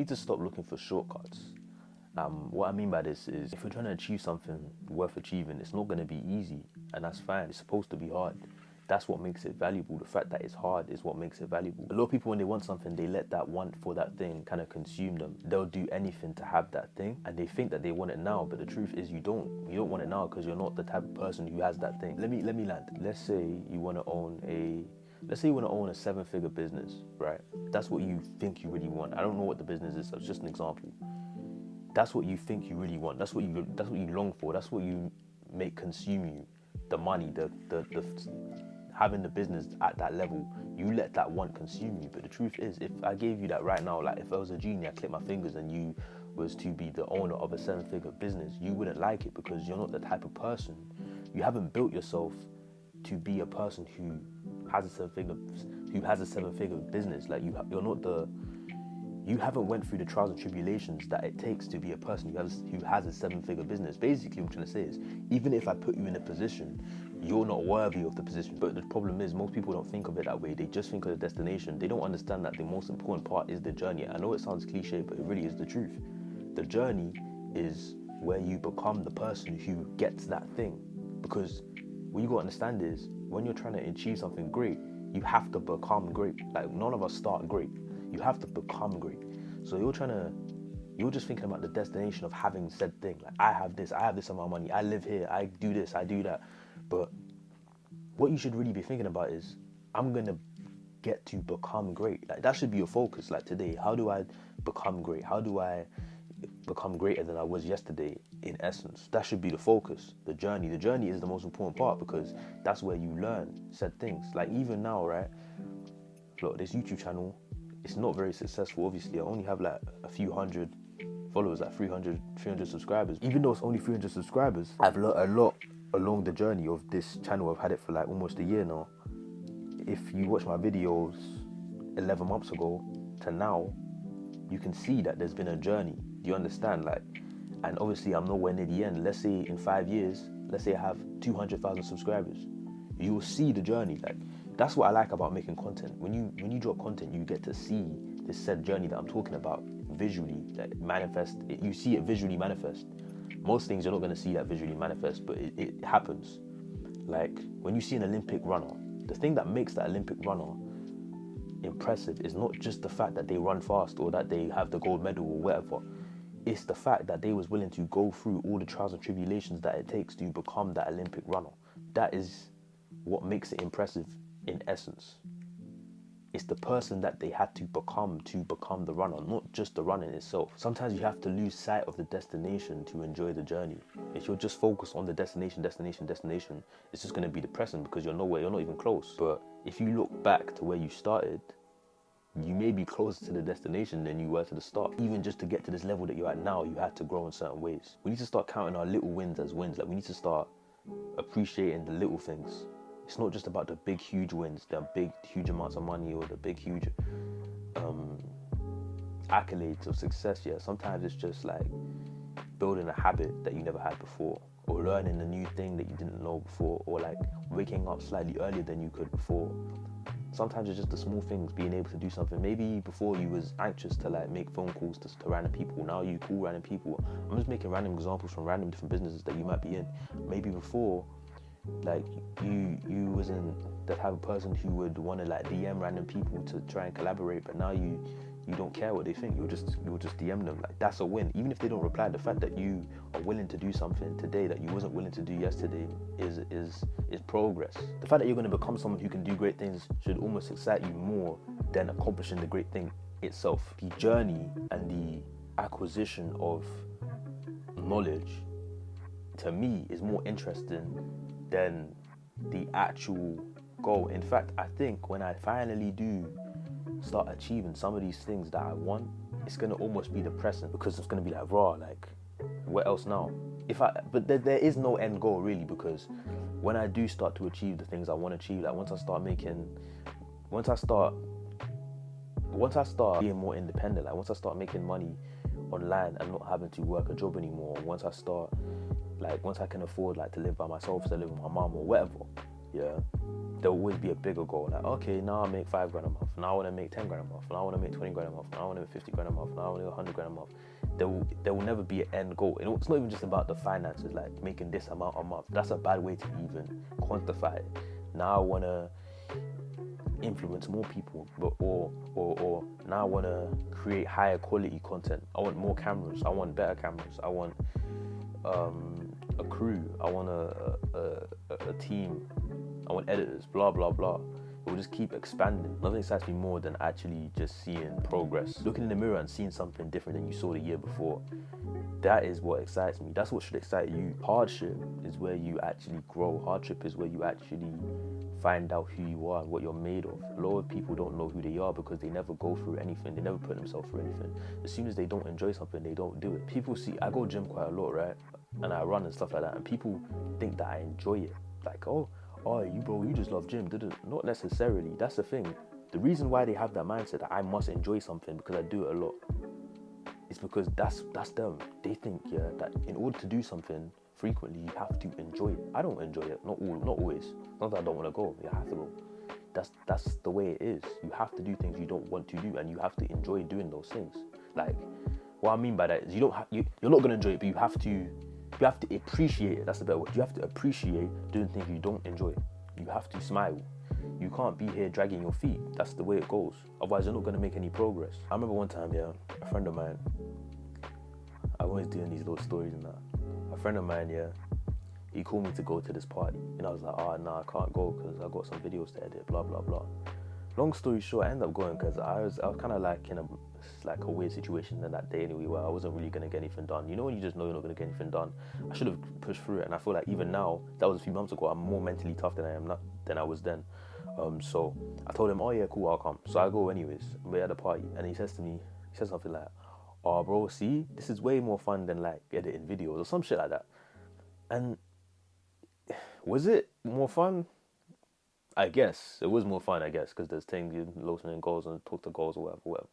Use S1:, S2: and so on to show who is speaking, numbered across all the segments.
S1: need to stop looking for shortcuts. What I mean by this is, if you're trying to achieve something worth achieving, it's not going to be easy, and that's fine. It's supposed to be hard. That's what makes it valuable. The fact that it's hard is what makes it valuable. A lot of people, when they want something, they let that want for that thing kind of consume them. They'll do anything to have that thing, and they think that they want it now, but the truth is you don't. You don't want it now because you're not the type of person who has that thing. Let me land. Let's say you want to own a 7-figure business, right? That's what you think you really want. I don't know what the business is, so it's just an example. That's what you think you really want. That's what you long for. That's what you make consume you. The money, the having the business at that level, you let that want consume you. But the truth is, if I gave you that right now, like if I was a genie, I click my fingers and you was to be the owner of a 7-figure business, you wouldn't like it because you're not the type of person. You haven't built yourself to be a person who has a 7-figure business. Like you haven't went through the trials and tribulations that it takes to be a person who has a 7-figure business. Basically, what I'm trying to say is, even if I put you in a position, you're not worthy of the position. But the problem is, most people don't think of it that way. They just think of the destination. They don't understand that the most important part is the journey. I know it sounds cliche, but it really is the truth. The journey is where you become the person who gets that thing. Because what you got to understand is, when you're trying to achieve something great, you have to become great. Like, none of us start great. You have to become great. So you're just thinking about the destination of having said thing. Like, I have this amount of money, I live here, I do this, I do that. But what you should really be thinking about is, I'm gonna get to become great. Like, that should be your focus. Like, today, how do I become great? How do I become greater than I was yesterday, in essence? That should be the focus. The journey is the most important part, because that's where you learn said things. Like, even now, right? Look, this YouTube channel, it's not very successful. Obviously, I only have like a few hundred followers, like 300 subscribers. Even though it's only 300 subscribers, I've learned a lot along the journey of this channel. I've had it for like almost a year now. If you watch my videos 11 months ago to now, you can see that there's been a journey. Do you understand? Like, and obviously I'm nowhere near the end. Let's say in 5 years, let's say I have 200,000 subscribers. You will see the journey. Like, that's what I like about making content. When you drop content, you get to see this said journey that I'm talking about visually, like, manifest. You see it visually manifest. Most things you're not going to see that visually manifest, but it happens. Like, when you see an Olympic runner, the thing that makes that Olympic runner impressive is not just the fact that they run fast or that they have the gold medal or whatever. It's the fact that they was willing to go through all the trials and tribulations that it takes to become that Olympic runner. That is what makes it impressive in essence. It's the person that they had to become the runner, not just the run in itself. Sometimes you have to lose sight of the destination to enjoy the journey. If you're just focused on the destination, it's just going to be depressing because you're nowhere, you're not even close. But if you look back to where you started, you may be closer to the destination than you were to the start. Even just to get to this level that you're at now, you had to grow in certain ways. We need to start counting our little wins as wins. Like, we need to start appreciating the little things. It's not just about the big, huge wins, the big, huge amounts of money, or the big, huge accolades of success. Yeah, sometimes it's just like building a habit that you never had before, or learning a new thing that you didn't know before, or like waking up slightly earlier than you could before. Sometimes it's just the small things, being able to do something. Maybe before you was anxious to like make phone calls to random people. Now you call random people. I'm just making random examples from random different businesses that you might be in. Maybe before, like, you wasn't the type of person who would want to like DM random people to try and collaborate, but now you don't care what they think. You'll just DM them. Like, that's a win. Even if they don't reply, the fact that you are willing to do something today that you wasn't willing to do yesterday is progress. The fact that you're going to become someone who can do great things should almost excite you more than accomplishing the great thing itself. The journey and the acquisition of knowledge, to me, is more interesting than the actual goal. In fact, I think when I finally do start achieving some of these things that I want, it's gonna almost be depressing, because it's gonna be like, raw, like, what else now? But there is no end goal really, because when I do start to achieve the things I want to achieve, like once I start being more independent, like once I start making money online and not having to work a job anymore, once I can afford like to live by myself, to live with my mom or whatever, yeah, there'll always be a bigger goal. Like, okay, now I make 5 grand a month. Now I want to make 10 grand a month. Now I want to make 20 grand a month. Now I want to make 50 grand a month. Now I want to make 100 grand a month. There will never be an end goal. It's not even just about the finances, like making this amount a month. That's a bad way to even quantify it. Now I want to influence more people, but or now I want to create higher quality content. I want more cameras. I want better cameras. I want a crew. I want a team. I want editors. Blah blah blah. It will just keep expanding. Nothing excites me more than actually just seeing progress. Looking in the mirror and seeing something different than you saw the year before. That is what excites me. That's what should excite you. Hardship is where you actually grow. Hardship is where you actually find out who you are and what you're made of. A lot of people don't know who they are because they never go through anything. They never put themselves through anything. As soon as they don't enjoy something, they don't do it. People see, I go gym quite a lot, right? And I run and stuff like that. And people think that I enjoy it. Like, oh, you bro, you just love gym. Not necessarily. That's the thing. The reason why they have that mindset that I must enjoy something because I do it a lot, it's because that's them. They think, yeah, that in order to do something frequently, you have to enjoy it. I don't enjoy it, not always. Not that I don't want to go. You have to go. That's the way it is. You have to do things you don't want to do, and you have to enjoy doing those things. Like, what I mean by that is you're not gonna enjoy it, but you have to appreciate it. That's the better word. You have to appreciate doing things you don't enjoy. You have to smile. You can't be here dragging your feet. That's the way it goes. Otherwise, you're not going to make any progress. I remember one time, yeah, a friend of mine, I'm always doing these little stories and that. A friend of mine, yeah, he called me to go to this party. And I was like, nah, I can't go because I got some videos to edit, blah, blah, blah. Long story short, I ended up going because I was kind of like in a weird situation in that day anyway, where I wasn't really going to get anything done. You know when you just know you're not going to get anything done? I should have pushed through it, and I feel like even now, that was a few months ago, I'm more mentally tough than I was then. So I told him, oh yeah, cool, I'll come. So I go anyways, we're at the party, and he says something like, oh bro, see, this is way more fun than like editing videos or some shit like that. And was it more fun? I guess it was more fun, because there's things you listen in goals and talk to goals or whatever.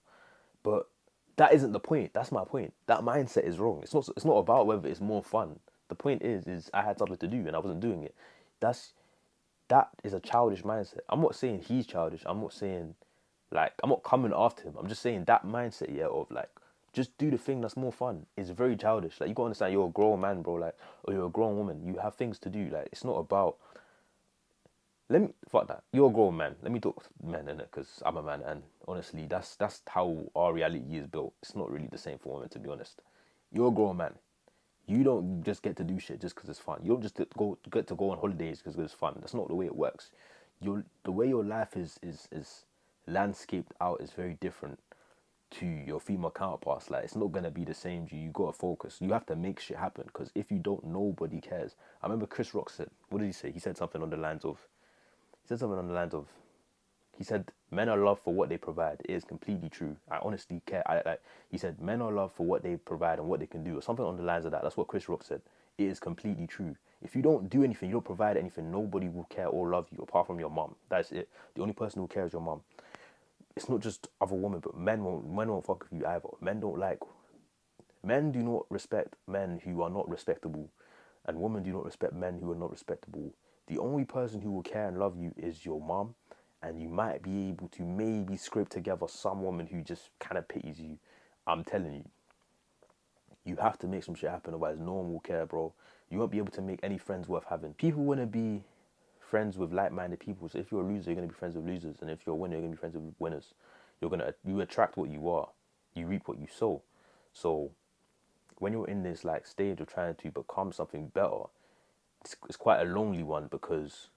S1: But that isn't the point. That's my point. That mindset is wrong. It's not about whether it's more fun. The point is I had something to do and I wasn't doing it. That is a childish mindset. I'm not saying he's childish. I'm not saying, like, I'm not coming after him. I'm just saying that mindset, yeah, of like, just do the thing that's more fun is very childish. Like, you gotta understand, you're a grown man, bro. Like, or you're a grown woman. You have things to do. Like, it's not about. Fuck that. You're a grown man. Let me talk to men in it, because I'm a man, and honestly, that's how our reality is built. It's not really the same for women, to be honest. You're a grown man. You don't just get to do shit just because it's fun. You don't just get to go on holidays because it's fun. That's not the way it works. The way your life is landscaped out is very different to your female counterparts. Like, it's not gonna be the same. You gotta focus. You have to make shit happen, because if you don't, nobody cares. I remember Chris Rock said, what did he say? He said something on the lines of, he said, men are loved for what they provide. It is completely true. I honestly care. He said, men are loved for what they provide and what they can do, or something on the lines of that. That's what Chris Rock said. It is completely true. If you don't do anything, you don't provide anything, nobody will care or love you apart from your mom. That's it. The only person who cares is your mom. It's not just other women, but men won't fuck with you either. Men do not respect men who are not respectable, and women do not respect men who are not respectable. The only person who will care and love you is your mom, and you might be able to maybe scrape together some woman who just kind of pities you. I'm telling you, you have to make some shit happen, otherwise no one will care, bro. You won't be able to make any friends worth having. People want to be friends with like-minded people. So if you're a loser, you're going to be friends with losers, and if you're a winner, you're going to be friends with winners. You attract what you are, you reap what you sow. So when you're in this like stage of trying to become something better, it's quite a lonely one, because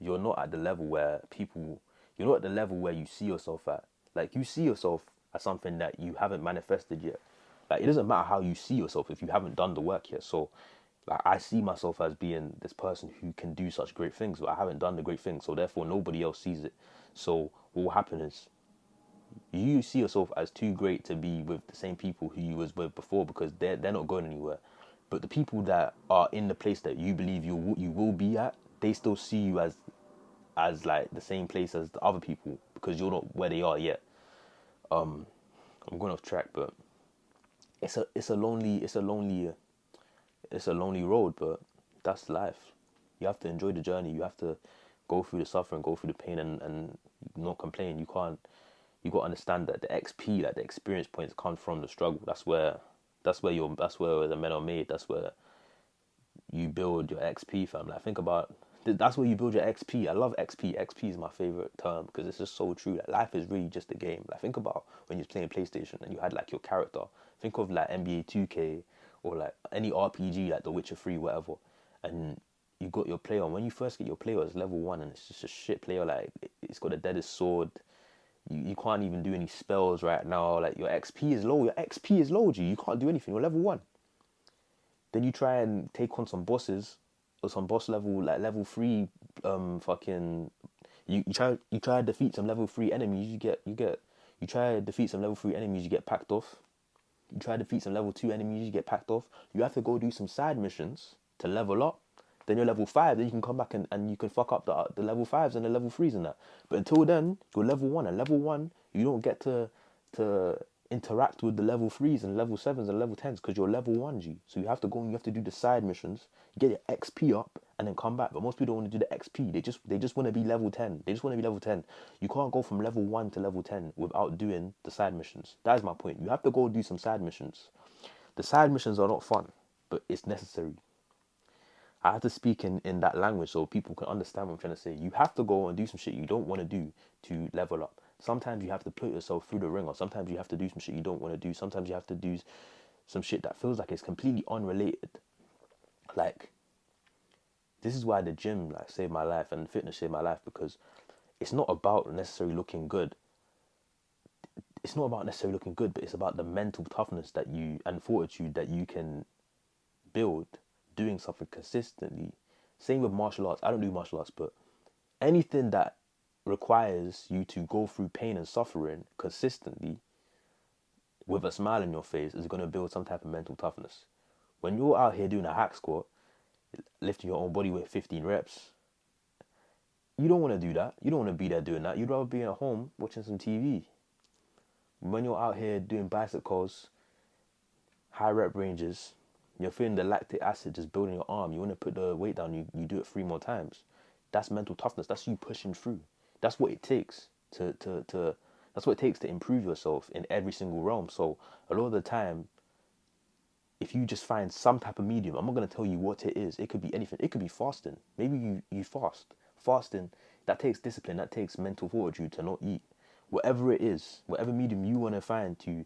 S1: you're not at the level where you're not at the level where you see yourself at. Like, you see yourself as something that you haven't manifested yet. Like, it doesn't matter how you see yourself if you haven't done the work yet. So, like, I see myself as being this person who can do such great things, but I haven't done the great things. So therefore, nobody else sees it. So what will happen is, you see yourself as too great to be with the same people who you was with before, because they're not going anywhere. But the people that are in the place that you believe you will be at, they still see you as like the same place as the other people, because you're not where they are yet. I'm going off track, but it's a lonely road, but that's life. You have to enjoy the journey. You have to go through the suffering, go through the pain, and not complain. You can't. You got to understand that the XP, like the experience points, come from the struggle. That's where the men are made. That's where you build your XP, fam. Like think about that's where you build your XP. I love XP. XP is my favorite term because it's just so true. Like life is really just a game. Like think about when you're playing PlayStation and you had like your character. Think of like NBA 2K or like any RPG like The Witcher 3, whatever, and you got your player. And when you first get your player, it's level 1, and it's just a shit player. Like it's got the deadest sword. You can't even do any spells right now. Like your XP is low. Your XP is low, G. You can't do anything. You're level 1. Then you try and take on some bosses or some boss level, like level 3, fucking. You try to defeat some level 3 enemies. You try to defeat some level 3 enemies. You get packed off. You try to defeat some level 2 enemies. You get packed off. You have to go do some side missions to level up. Then you're level 5. Then you can come back and you can fuck up the level 5s and the level 3s and that. But until then, you're level 1. And level 1, you don't get to interact with the level 3s and level 7s and level 10s because you're level 1, G. So you have to go and you have to do the side missions, get your XP up, and then come back. But most people don't want to do the XP. They just want to be level 10. They just want to be level 10. You can't go from level 1 to level 10 without doing the side missions. That is my point. You have to go do some side missions. The side missions are not fun, but it's necessary. I have to speak in that language so people can understand what I'm trying to say. You have to go and do some shit you don't want to do to level up. Sometimes you have to put yourself through the ringer. Sometimes you have to do some shit you don't want to do. Sometimes you have to do some shit that feels like it's completely unrelated. Like, this is why the gym like saved my life and fitness saved my life, because it's not about necessarily looking good. It's not about necessarily looking good, but it's about the mental toughness that you and fortitude that you can build doing something consistently. Same with martial arts. I don't do martial arts, but anything that requires you to go through pain and suffering consistently with a smile on your face is going to build some type of mental toughness. When you're out here doing a hack squat, lifting your own body weight 15 reps, you don't want to do that. You don't want to be there doing that. You'd rather be at home watching some TV. When you're out here doing bicep curls, high rep ranges, you're feeling the lactic acid just building your arm. You want to put the weight down, you do it 3 more times. That's mental toughness. That's you pushing through. That's what it takes that's what it takes to improve yourself in every single realm. So a lot of the time, if you just find some type of medium, I'm not going to tell you what it is. It could be anything. It could be fasting. Maybe you fast. Fasting, that takes discipline. That takes mental fortitude to not eat. Whatever it is, whatever medium you want to find to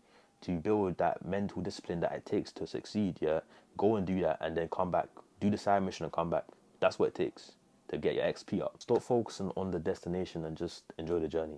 S1: build that mental discipline that it takes to succeed, yeah, go and do that and then come back. Do the side mission and come back. That's what it takes to get your XP up. Stop focusing on the destination and just enjoy the journey.